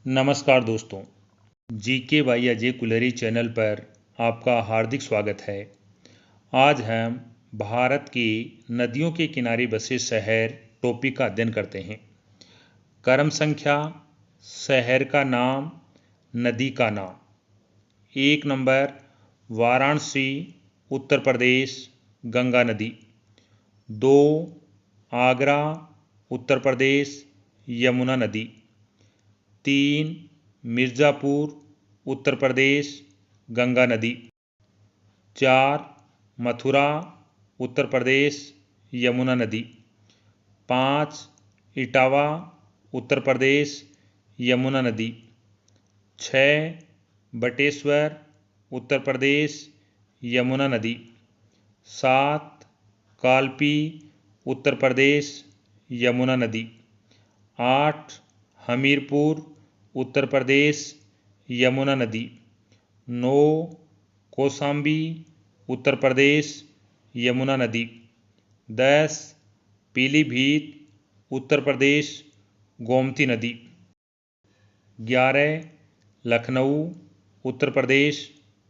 नमस्कार दोस्तों, GK by Ajay कुलरी channel पर आपका हार्दिक स्वागत है। आज हम भारत की नदियों के किनारे बसे शहर टॉपिक का अध्ययन करते हैं। क्रम संख्या, शहर का नाम, नदी का नाम। 1 नंबर वाराणसी, उत्तर प्रदेश, गंगा नदी। 2 आगरा, उत्तर प्रदेश, यमुना नदी। 3 मिर्ज़ापुर, उत्तर प्रदेश, गंगा नदी। 4 मथुरा, उत्तर प्रदेश, यमुना नदी। 5 इटावा, उत्तर प्रदेश, यमुना नदी। 6 बटेश्वर, उत्तर प्रदेश, यमुना नदी। 7 कालपी, उत्तर प्रदेश, यमुना नदी। 8 हमीरपुर, उत्तर प्रदेश, यमुना नदी। 9 कौशाम्बी, उत्तर प्रदेश, यमुना नदी। 10 पीलीभीत, उत्तर प्रदेश, गोमती नदी। 11 लखनऊ, उत्तर प्रदेश,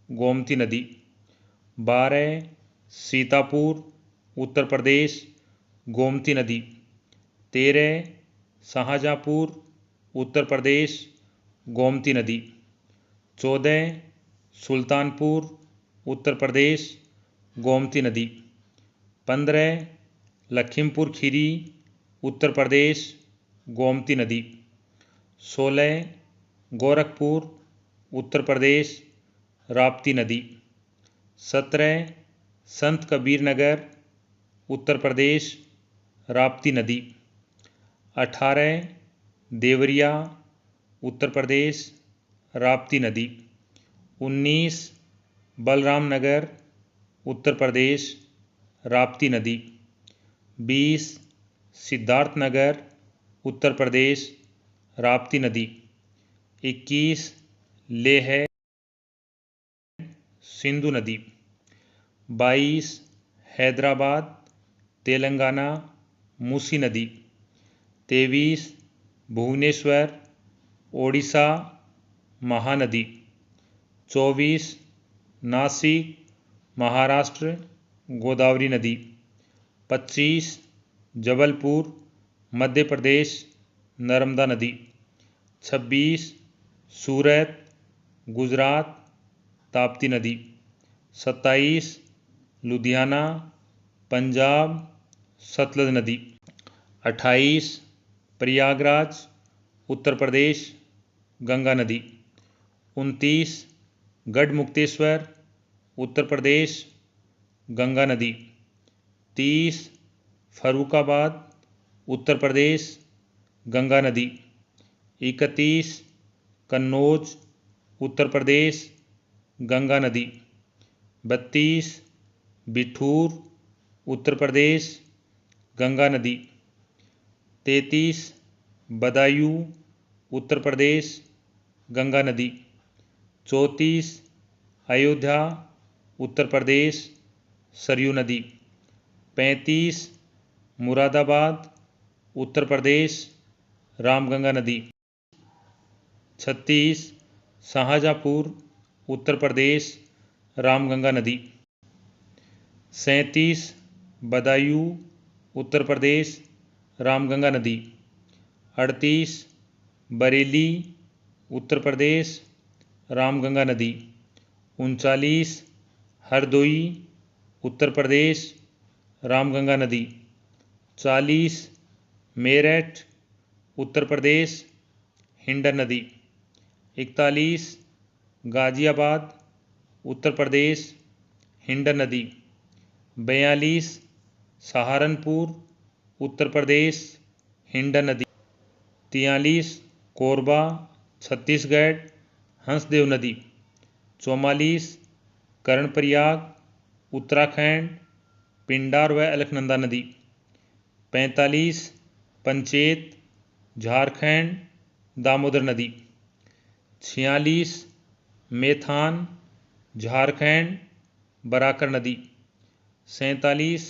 गोमती नदी। 12 सीतापुर, उत्तर प्रदेश, गोमती नदी। 13 शाहजहाँपुर, उत्तर प्रदेश, गोमती नदी। 14 सुल्तानपुर, उत्तर प्रदेश, गोमती नदी। 15 लखीमपुर खीरी, उत्तर प्रदेश, गोमती नदी। 16 गोरखपुर, उत्तर प्रदेश, राप्ती नदी। 17 संत कबीर नगर, उत्तर प्रदेश, राप्ती नदी। 18 देवरिया, उत्तर प्रदेश, राप्ती नदी। 19 बलराम नगर, उत्तर प्रदेश, राप्ती नदी। 20 सिद्धार्थ नगर, उत्तर प्रदेश, राप्ती नदी। 21 लेह, सिंधु नदी। 22 हैदराबाद, तेलंगाना, मूसी नदी। 23 भुवनेश्वर, ओडिशा, महानदी। 24 नासिक, महाराष्ट्र, गोदावरी नदी। 25 जबलपुर, मध्य प्रदेश, नर्मदा नदी। 26 सूरत, गुजरात, ताप्ती नदी। 27 लुधियाना, पंजाब, सतलज नदी। 28 प्रयागराज, उत्तर प्रदेश, गंगा नदी। 29 गढ़मुक्तेश्वर, उत्तर प्रदेश, गंगा नदी। 30 फर्रुखाबाद, उत्तर प्रदेश, गंगा नदी। 31 कन्नौज, उत्तर प्रदेश, गंगा नदी। 32 बिठूर, उत्तर प्रदेश, गंगा नदी। 33 बदायूं, उत्तर प्रदेश, गंगा नदी। 34 अयोध्या, उत्तर प्रदेश, सरयू नदी। 35 मुरादाबाद, उत्तर प्रदेश, रामगंगा नदी। 36 शाहजहाँपुर, उत्तर प्रदेश, रामगंगा नदी। 37 बदायूं, उत्तर प्रदेश, रामगंगा नदी। 38 बरेली, उत्तर प्रदेश, रामगंगा नदी। 39 हरदोई, उत्तर प्रदेश, रामगंगा नदी। 40 मेरठ, उत्तर प्रदेश, हिंडन नदी। 41 गाजियाबाद, उत्तर प्रदेश, हिंडन नदी। 42 सहारनपुर, उत्तर प्रदेश, हिंडन नदी। 43 कोरबा, छत्तीसगढ़, हंसदेव नदी। 44 कर्णप्रयाग, उत्तराखंड, पिंडार व अलकनंदा नदी। 45 पंचेत, झारखंड, दामोदर नदी। 46 मेथान, झारखंड, बराकर नदी। 47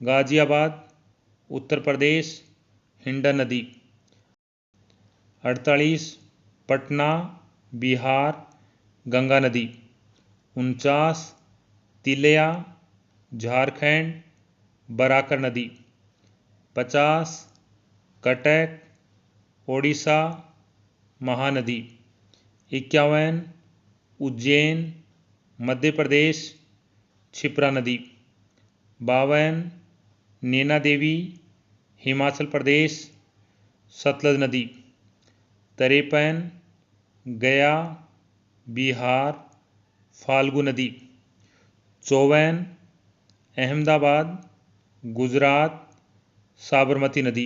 गाजियाबाद, उत्तर प्रदेश, हिंडन नदी। 48 पटना बिहार गंगा नदी। 49 तिलैया झारखंड बराकर नदी। 50 कटक ओडिशा महानदी। 51 उज्जैन मध्य प्रदेश क्षिप्रा नदी। 52 नैना देवी हिमाचल प्रदेश सतलज नदी। 53 गया बिहार फाल्गु नदी। 54 अहमदाबाद गुजरात साबरमती नदी।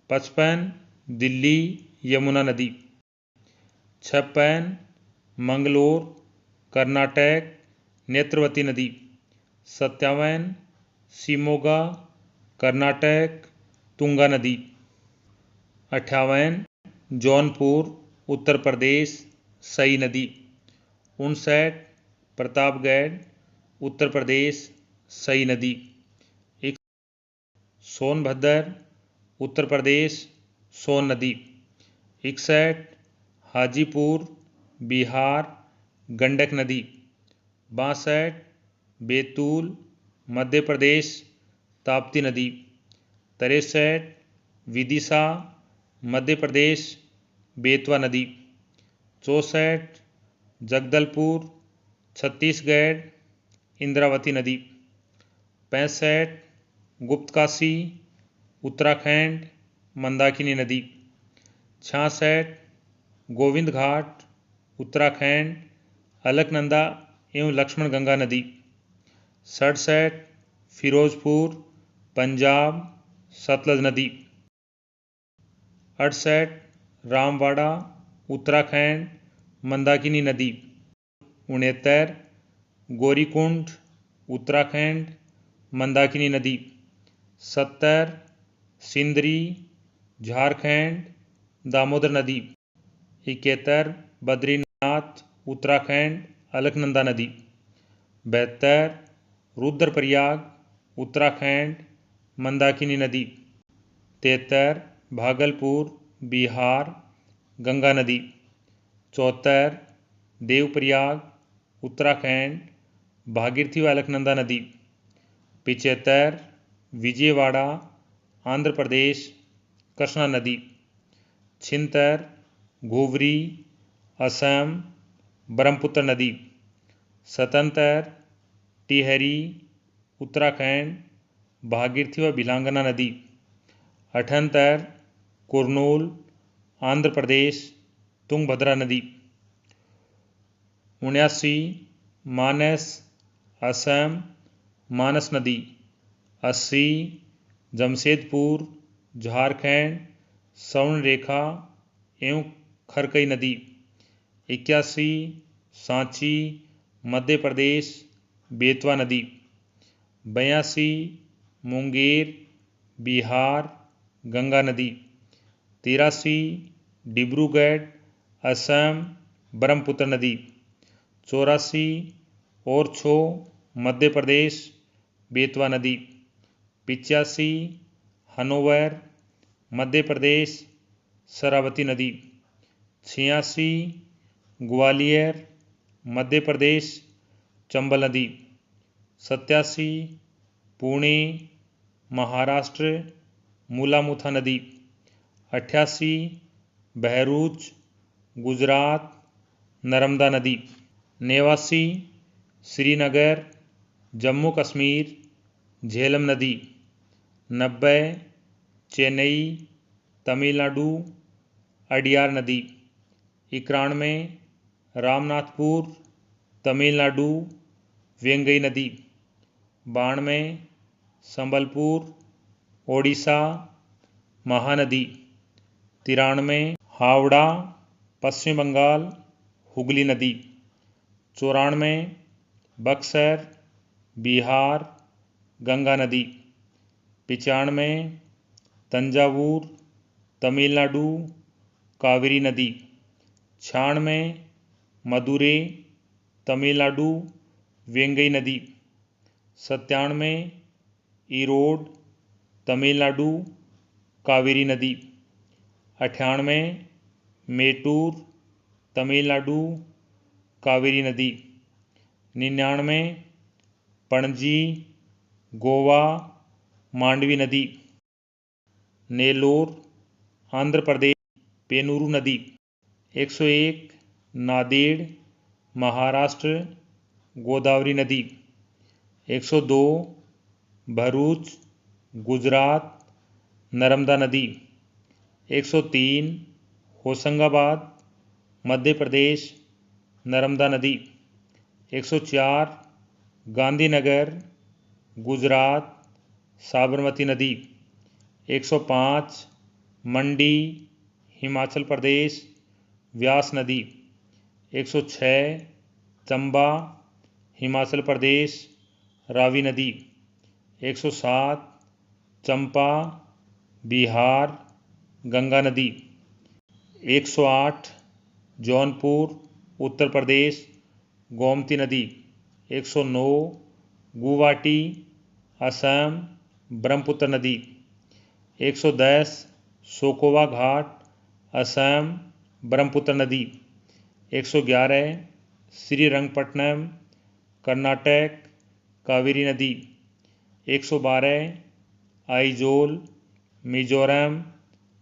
55 दिल्ली यमुना नदी। 56 मंगलोर कर्नाटक नेत्रवती नदी। 57 शिमोगा कर्नाटक तुंगा नदी। 58 जौनपुर उत्तर प्रदेश सई नदी। 59 प्रतापगढ़ उत्तर प्रदेश सई नदी। सोनभद्र उत्तर प्रदेश सोन नदी। 61 हाजीपुर बिहार गंडक नदी। 62 बैतूल मध्य प्रदेश ताप्ती नदी। 63 विदिशा मध्य प्रदेश बेतवा नदी। 64 जगदलपुर छत्तीसगढ़ इंद्रावती नदी। 65 गुप्तकाशी उत्तराखंड मंदाकिनी नदी। 66 गोविंद घाट उत्तराखंड अलकनंदा एवं लक्ष्मण गंगा नदी। 67 फिरोजपुर पंजाब सतलज नदी। 68 रामवाड़ा उत्तराखंड मंदाकिनी नदी। 69 गौरीकुंड उत्तराखंड मंदाकिनी नदी। 70 सिंदरी झारखंड दामोदर नदी। 71 बद्रीनाथ उत्तराखंड अलकनंदा नदी। 72 रुद्रप्रयाग उत्तराखंड मंदाकिनी नदी। 73 भागलपुर बिहार गंगा नदी। 74 देवप्रयाग उत्तराखंड भागीरथी व अलकनंदा नदी। 75 विजयवाड़ा आंध्र प्रदेश कृष्णा नदी। 76 घुवरी असम ब्रह्मपुत्र नदी। 77 टिहरी उत्तराखंड भागीरथी व भिलांगना नदी। 78 कुरनूल आंध्र प्रदेश तुंगभद्रा नदी। 79 मानस असम मानस नदी। 80 जमशेदपुर झारखंड स्वर्णरेखा एवं खरकई नदी। 81 सांची मध्य प्रदेश बेतवा नदी। 82 मुंगेर बिहार गंगा नदी। 83 डिब्रूगढ़ असम ब्रह्मपुत्र नदी। 84 ओरछो मध्य प्रदेश बेतवा नदी। 85 हनोवर मध्य प्रदेश शरावती नदी। 86 ग्वालियर मध्य प्रदेश चंबल नदी। 87 पुणे महाराष्ट्र मूलामुथा नदी। 88 बहरूच गुजरात नर्मदा नदी। 89 श्रीनगर जम्मू कश्मीर झेलम नदी। 90 चेन्नई तमिलनाडु अडियार नदी। 91 रामनाथपुर तमिलनाडु वेंगई नदी। 92 संबलपुर ओडिशा महानदी। 93 हावड़ा पश्चिम बंगाल हुगली नदी। 94 बक्सर बिहार गंगा नदी। 95 तंजावुर तमिलनाडु कावेरी नदी। 96 मदुरै तमिलनाडु वेंगई नदी। 97 ईरोड तमिलनाडु कावेरी नदी। 98 मेटूर तमिलनाडु कावेरी नदी। 99 पणजी गोवा मांडवी नदी। नेल्लोर आंध्र प्रदेश पेनूरू नदी। 101 नांदेड़ महाराष्ट्र गोदावरी नदी। 102 भरूच गुजरात नर्मदा नदी। 103 होशंगाबाद मध्य प्रदेश नर्मदा नदी। 104 गांधीनगर गुजरात साबरमती नदी। 105 मंडी हिमाचल प्रदेश व्यास नदी। 106 चंबा हिमाचल प्रदेश रावी नदी। 107 चंपा बिहार गंगा नदी। 108 जौनपुर उत्तर प्रदेश गोमती नदी। 109 गुवाहाटी असम ब्रह्मपुत्र नदी। 110 सोकोवा घाट असम ब्रह्मपुत्र नदी। 111 श्रीरंगपट्टनम कर्नाटक कावेरी नदी। 112 आइजोल मिजोरम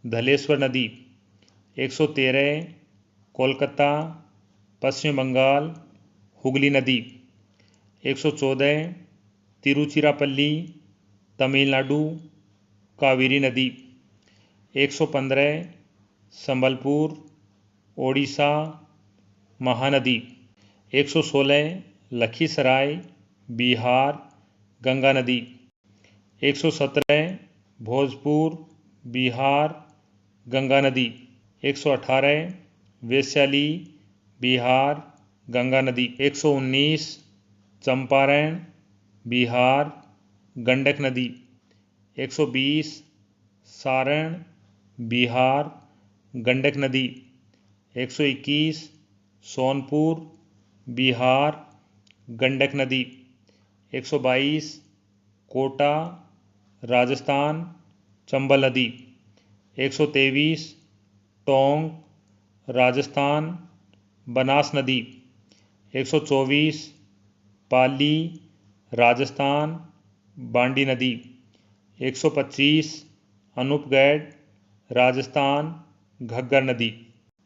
धलेश्वर नदी। 113 कोलकाता पश्चिम बंगाल हुगली नदी। 114 तिरुचिरापल्ली तमिलनाडु कावेरी नदी। 115 संबलपुर ओडिशा महानदी। 116 लखीसराय बिहार गंगा नदी। 117 भोजपुर बिहार गंगा नदी। 118 वैशाली बिहार गंगा नदी। 119 चंपारण बिहार गंडक नदी। 120 सारण बिहार गंडक नदी। 121 सोनपुर बिहार गंडक नदी। 122 कोटा राजस्थान चंबल नदी। 123 टोंक राजस्थान बनास नदी। 124 पाली राजस्थान बांडी नदी। 125 अनूपगढ़ राजस्थान घग्गर नदी।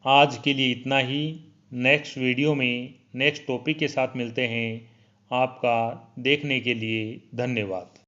आज के लिए इतना ही। नेक्स्ट वीडियो में नेक्स्ट टॉपिक के साथ मिलते हैं। आपका देखने के लिए धन्यवाद।